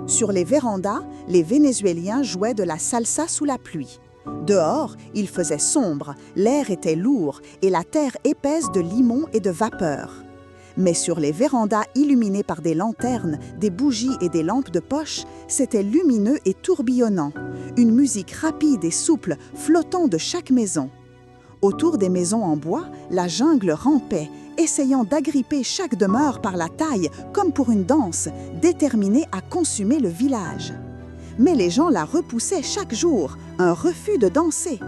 Sur les vérandas, les Vénézuéliens jouaient de la salsa sous la pluie. Dehors, il faisait sombre, l'air était lourd et la terre épaisse de limon et de vapeur. Mais sur les vérandas illuminées par des lanternes, des bougies et des lampes de poche, c'était lumineux et tourbillonnant, une musique rapide et souple flottant de chaque maison. Autour des maisons en bois, la jungle rampait, essayant d'agripper chaque demeure par la taille comme pour une danse, déterminée à consumer le village. Mais les gens la repoussaient chaque jour, un refus de danser.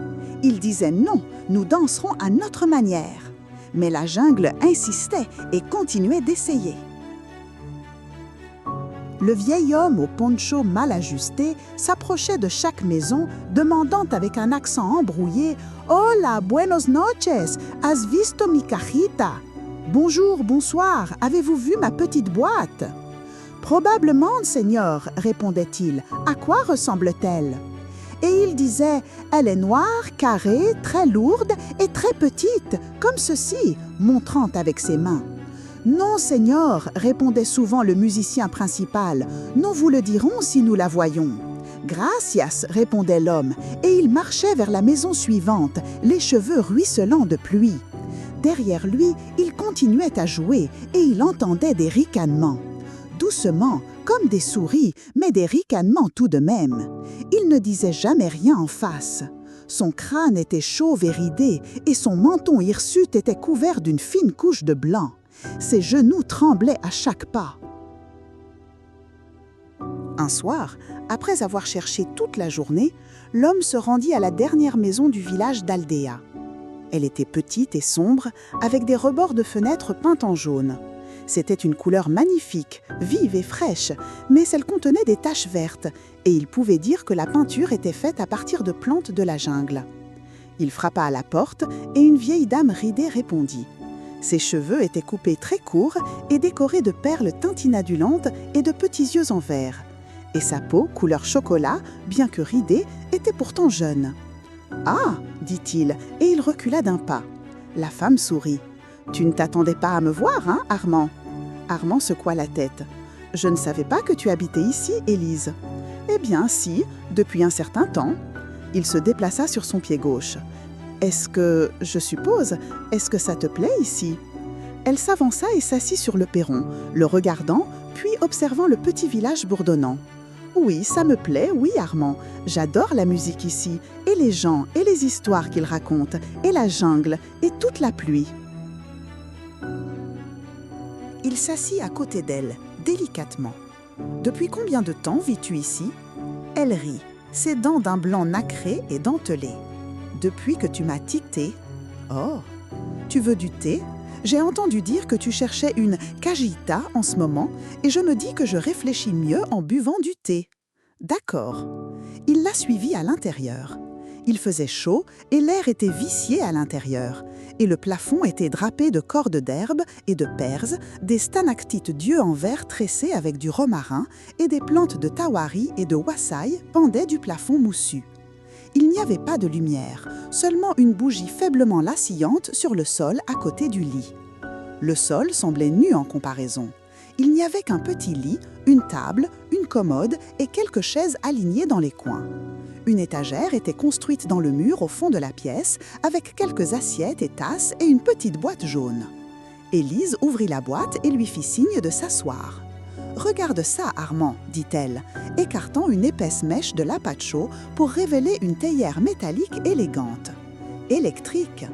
Ils disaient non, nous danserons à notre manière. Mais la jungle insistait et continuait d'essayer. Le vieil homme au poncho mal ajusté s'approchait de chaque maison, demandant avec un accent embrouillé « Hola, buenos noches, has visto mi cajita ?» « Bonjour, bonsoir, avez-vous vu ma petite boîte ?»« Probablement, Seigneur, répondait-il. À quoi ressemble-t-elle ?» Et il disait « Elle est noire, carrée, très lourde et très petite, comme ceci, montrant avec ses mains. »« Non, Seigneur, répondait souvent le musicien principal. Nous vous le dirons si nous la voyons. »« Gracias, répondait l'homme, et il marchait vers la maison suivante, les cheveux ruisselants de pluie. Derrière lui, il continuait à jouer et il entendait des ricanements. Doucement, comme des souris, mais des ricanements tout de même. Il ne disait jamais rien en face. Son crâne était chauve et ridé et son menton hirsute était couvert d'une fine couche de blanc. Ses genoux tremblaient à chaque pas. Un soir, après avoir cherché toute la journée, l'homme se rendit à la dernière maison du village d'Aldea. Elle était petite et sombre, avec des rebords de fenêtres peints en jaune. C'était une couleur magnifique, vive et fraîche, mais elle contenait des taches vertes, et il pouvait dire que la peinture était faite à partir de plantes de la jungle. Il frappa à la porte, et une vieille dame ridée répondit. Ses cheveux étaient coupés très courts et décorés de perles tintinadulantes et de petits yeux en verre. Et sa peau, couleur chocolat, bien que ridée, était pourtant jeune. « Ah !» dit-il, et il recula d'un pas. La femme sourit. « Tu ne t'attendais pas à me voir, hein, Armand ?» Armand secoua la tête. « Je ne savais pas que tu habitais ici, Élise. »« Eh bien, si, depuis un certain temps. » Il se déplaça sur son pied gauche. « Est-ce que ça te plaît ici ?» Elle s'avança et s'assit sur le perron, le regardant, puis observant le petit village bourdonnant. « Oui, ça me plaît, oui, Armand. J'adore la musique ici, et les gens, et les histoires qu'ils racontent, et la jungle, et toute la pluie. » Il s'assit à côté d'elle, délicatement. « Depuis combien de temps vis-tu ici ?» Elle rit, ses dents d'un blanc nacré et dentelé. « Depuis que tu m'as tiqueté. »« Oh, tu veux du thé ? J'ai entendu dire que tu cherchais une cajita en ce moment, et je me dis que je réfléchis mieux en buvant du thé. » « D'accord. » Il la suivit à l'intérieur. Il faisait chaud et l'air était vicié à l'intérieur, et le plafond était drapé de cordes d'herbe et de perses, des stalactites d'yeux en verre tressés avec du romarin, et des plantes de tawari et de wassaï pendaient du plafond moussu. Il n'y avait pas de lumière, seulement une bougie faiblement vacillante sur le sol à côté du lit. Le sol semblait nu en comparaison. Il n'y avait qu'un petit lit, une table, une commode et quelques chaises alignées dans les coins. Une étagère était construite dans le mur au fond de la pièce, avec quelques assiettes et tasses et une petite boîte jaune. Élise ouvrit la boîte et lui fit signe de s'asseoir. « Regarde ça, Armand, dit-elle, écartant une épaisse mèche de lapacho pour révéler une théière métallique élégante. Électrique.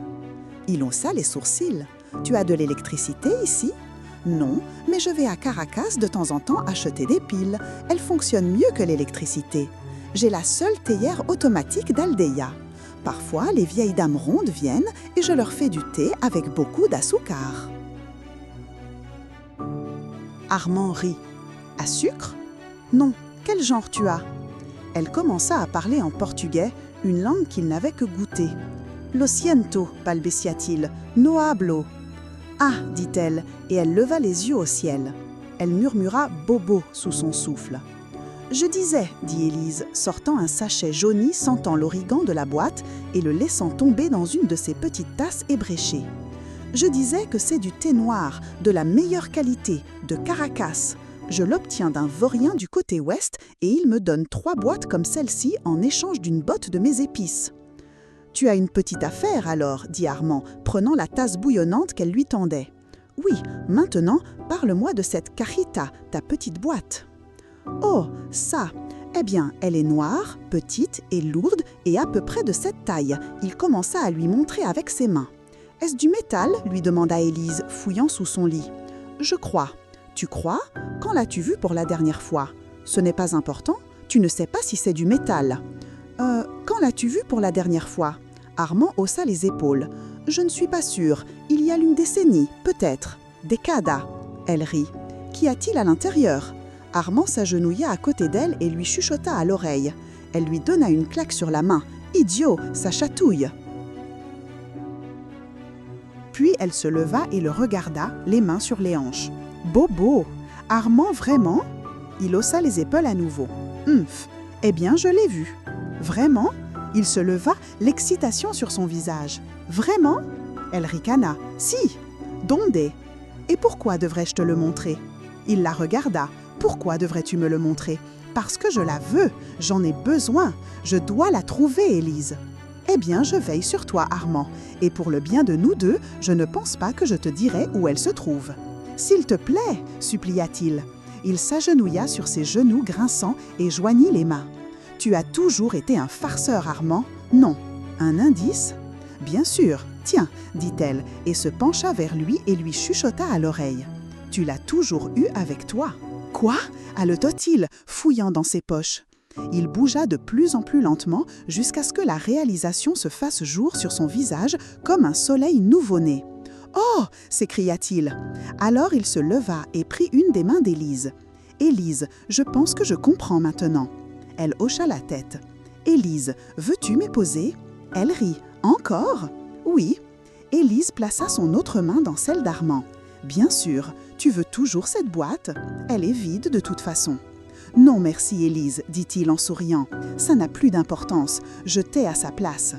Il haussa les sourcils. « Tu as de l'électricité ici ?» « Non, mais je vais à Caracas de temps en temps acheter des piles. Elles fonctionnent mieux que l'électricité. J'ai la seule théière automatique d'Aldea. Parfois, les vieilles dames rondes viennent et je leur fais du thé avec beaucoup d'azúcar. » Armand rit. « À sucre ? Non, quel genre tu as ?» Elle commença à parler en portugais, une langue qu'il n'avait que goûtée. « Lo siento, balbutia-t-il, no hablo. » « Ah !» dit-elle, et elle leva les yeux au ciel. Elle murmura « bobo » sous son souffle. « Je disais, » dit Élise, sortant un sachet jauni sentant l'origan de la boîte et le laissant tomber dans une de ses petites tasses ébréchées. « Je disais que c'est du thé noir, de la meilleure qualité, de Caracas. Je l'obtiens d'un vaurien du côté ouest et il me donne 3 boîtes comme celle-ci en échange d'une botte de mes épices. Tu as une petite affaire alors, dit Armand, prenant la tasse bouillonnante qu'elle lui tendait. Oui, maintenant, parle-moi de cette cajita, ta petite boîte. Oh, ça! Eh bien, elle est noire, petite et lourde et à peu près de cette taille. Il commença à lui montrer avec ses mains. « Est-ce du métal ?» lui demanda Élise, fouillant sous son lit. « Je crois. »« Tu crois ? Quand l'as-tu vu pour la dernière fois ? » ?»« Ce n'est pas important. Tu ne sais pas si c'est du métal. »« Quand l'as-tu vu pour la dernière fois ?» Armand haussa les épaules. « Je ne suis pas sûre. Il y a une décennie, peut-être. Década. » Elle rit. « Qu'y a-t-il à l'intérieur ?» Armand s'agenouilla à côté d'elle et lui chuchota à l'oreille. Elle lui donna une claque sur la main. « Idiot, ça chatouille !» Puis elle se leva et le regarda, les mains sur les hanches. « Bobo! Armand, vraiment ?» Il haussa les épaules à nouveau. « Humph! Eh bien, je l'ai vu. »« Vraiment ?» Il se leva, l'excitation sur son visage. « Vraiment ?» Elle ricana. « Si !»« Donde ? Et pourquoi devrais-je te le montrer ?» Il la regarda. « Pourquoi devrais-tu me le montrer ? Parce que je la veux, j'en ai besoin. Je dois la trouver, Élise. » Eh bien, je veille sur toi, Armand. Et pour le bien de nous deux, je ne pense pas que je te dirai où elle se trouve. « S'il te plaît !» supplia-t-il. Il s'agenouilla sur ses genoux grinçants et joignit les mains. « Tu as toujours été un farceur, Armand. Non. Un indice ? » « Bien sûr. Tiens, dit-elle, et se pencha vers lui et lui chuchota à l'oreille. « Tu l'as toujours eu avec toi. »« Quoi ?» haleta-t-il, fouillant dans ses poches. Il bougea de plus en plus lentement jusqu'à ce que la réalisation se fasse jour sur son visage comme un soleil nouveau-né. « Oh !» s'écria-t-il. Alors il se leva et prit une des mains d'Élise. « Élise, je pense que je comprends maintenant. » Elle hocha la tête. « Élise, veux-tu m'épouser ?» Elle rit. « Encore ?» « Oui. » Élise plaça son autre main dans celle d'Armand. « Bien sûr, tu veux toujours cette boîte ? Elle est vide de toute façon. »« Non, merci Élise, dit-il en souriant. Ça n'a plus d'importance, je t'ai à sa place. »